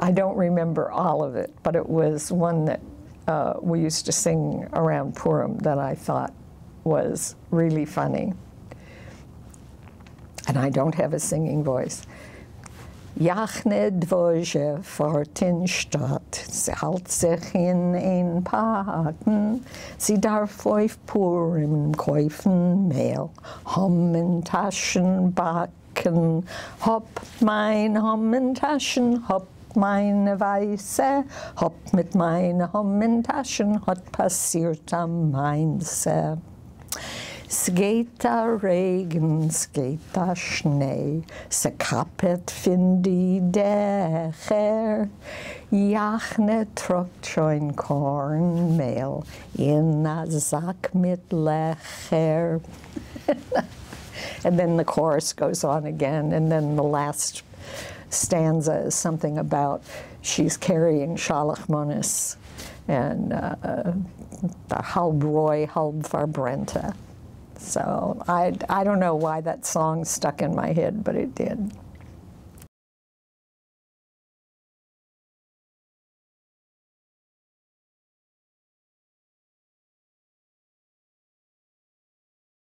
I don't remember all of it, but it was one that we used to sing around Purim that I thought was really funny. And I don't have a singing voice. Yakhne-Dvoszhe fort in Stadt, sie halt sich in ein Paten, sie darf auf Purim kaufen Mehl, Homentaschen backen, hopp mein Homentaschen, hopp meine Weiße, hopp mit meine Homentaschen, hat passiert am Mainze. Es geht der Regen, es geht der Schnee, se kappet fin die Dächer. Yakhne truckt schon Kornmehl in a Sack mit Lecher. And then the chorus goes on again, and then the last stanza is something about she's carrying Shalach Monis and the halb Roy, halb Verbrennte. So I don't know why that song stuck in my head, but it did.